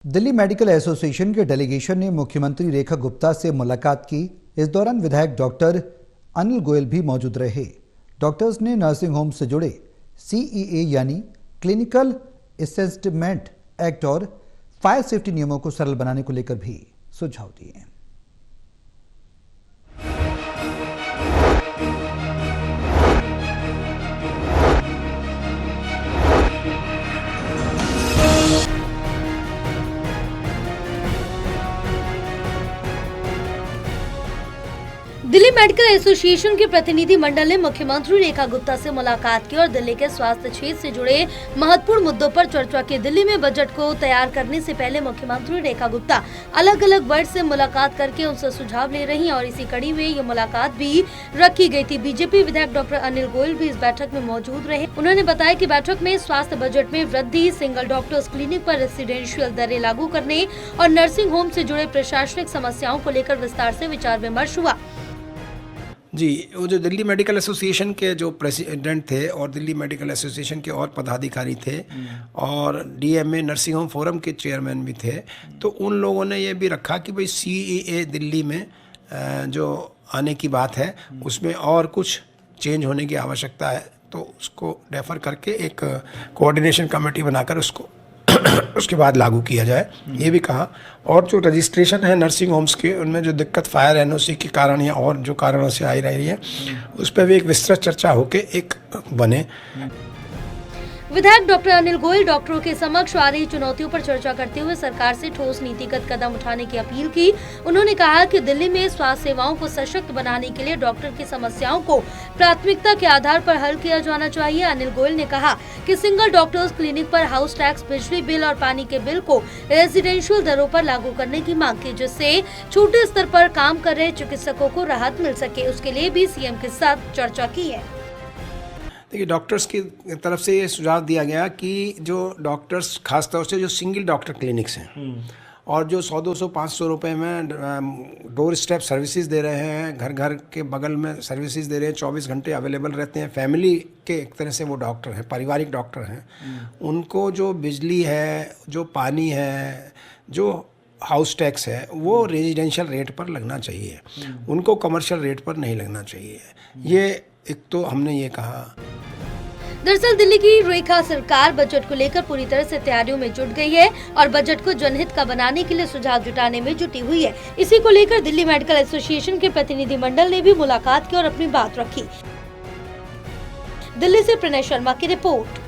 Delhi medical association के delegation ने मुख्यमंत्री रेखा गुप्ता से मुलाकात की। इस दौरान विधायक डॉक्टर अनिल गोयल भी मौजूद रहे। डॉक्टर्स ने नर्सिंग होम से जुड़े CEA यानी क्लिनिकल असेसमेंट एक्ट और फायर सेफ्टी नियमों को सरल बनाने को लेकर भी सुझाव दिए। दिल्ली मेडिकल एसोसिएशन के प्रतिनिधि मंडल ने मुख्यमंत्री रेखा गुप्ता से मुलाकात की और दिल्ली के स्वास्थ्य क्षेत्र से जुड़े महत्वपूर्ण मुद्दों पर चर्चा की। दिल्ली में बजट को तैयार करने से पहले मुख्यमंत्री रेखा गुप्ता अलग अलग वर्ग से मुलाकात करके उनसे सुझाव ले रही हैं और इसी कड़ी में ये मुलाकात भी रखी गई थी। बीजेपी विधायक डॉक्टर अनिल गोयल भी इस बैठक में मौजूद रहे। उन्होंने बताया कि बैठक में स्वास्थ्य बजट में वृद्धि, सिंगल डॉक्टर्स क्लिनिक पर रेसिडेंशियल दरें लागू करने और नर्सिंग होम से जुड़े प्रशासनिक समस्याओं को लेकर विस्तार से विचार विमर्श हुआ। जी, वो जो दिल्ली मेडिकल एसोसिएशन के जो प्रेसिडेंट थे और दिल्ली मेडिकल एसोसिएशन के और पदाधिकारी थे और DMA नर्सिंग होम फोरम के चेयरमैन भी थे, तो उन लोगों ने ये भी रखा कि भाई CEA दिल्ली में जो आने की बात है उसमें और कुछ चेंज होने की आवश्यकता है, तो उसको रेफ़र करके एक कोऑर्डिनेशन कमेटी बनाकर उसके बाद लागू किया जाए, ये भी कहा। और जो रजिस्ट्रेशन है नर्सिंग होम्स के, उनमें जो दिक्कत फायर NOC के कारण या और जो कारणों से आई रही है, उस पर भी एक विस्तृत चर्चा होके एक बने। विधायक डॉक्टर अनिल गोयल डॉक्टरों के समक्ष आ रही चुनौतियों पर चर्चा करते हुए सरकार से ठोस नीतिगत कदम उठाने की अपील की। उन्होंने कहा कि दिल्ली में स्वास्थ्य सेवाओं को सशक्त बनाने के लिए डॉक्टर की समस्याओं को प्राथमिकता के आधार पर हल किया जाना चाहिए। अनिल गोयल ने कहा कि सिंगल डॉक्टर्स क्लिनिक पर हाउस टैक्स, बिजली बिल और पानी के बिल को रेजिडेंशियल दरों पर लागू करने की मांग की, जिससे छोटे स्तर पर काम कर रहे चिकित्सकों को राहत मिल सके। उसके लिए भी CM के साथ चर्चा की है। देखिए, डॉक्टर्स की तरफ से ये सुझाव दिया गया कि जो डॉक्टर्स खासतौर से जो सिंगल डॉक्टर क्लिनिक्स हैं और जो 100-200-500 रुपए में डोर स्टेप सर्विसेज दे रहे हैं, घर घर के बगल में सर्विसेज दे रहे हैं, 24 घंटे अवेलेबल रहते हैं, फैमिली के एक तरह से वो डॉक्टर हैं, पारिवारिक डॉक्टर हैं, उनको जो बिजली है, जो पानी है, जो हाउस टैक्स है, वो रेजिडेंशियल रेट पर लगना चाहिए, उनको कमर्शियल रेट पर नहीं लगना चाहिए। ये एक तो हमने ये कहा। दरअसल दिल्ली की रेखा सरकार बजट को लेकर पूरी तरह से तैयारियों में जुट गई है और बजट को जनहित का बनाने के लिए सुझाव जुटाने में जुटी हुई है। इसी को लेकर दिल्ली मेडिकल एसोसिएशन के प्रतिनिधि मंडल ने भी मुलाकात की और अपनी बात रखी। दिल्ली से प्रणय शर्मा की रिपोर्ट।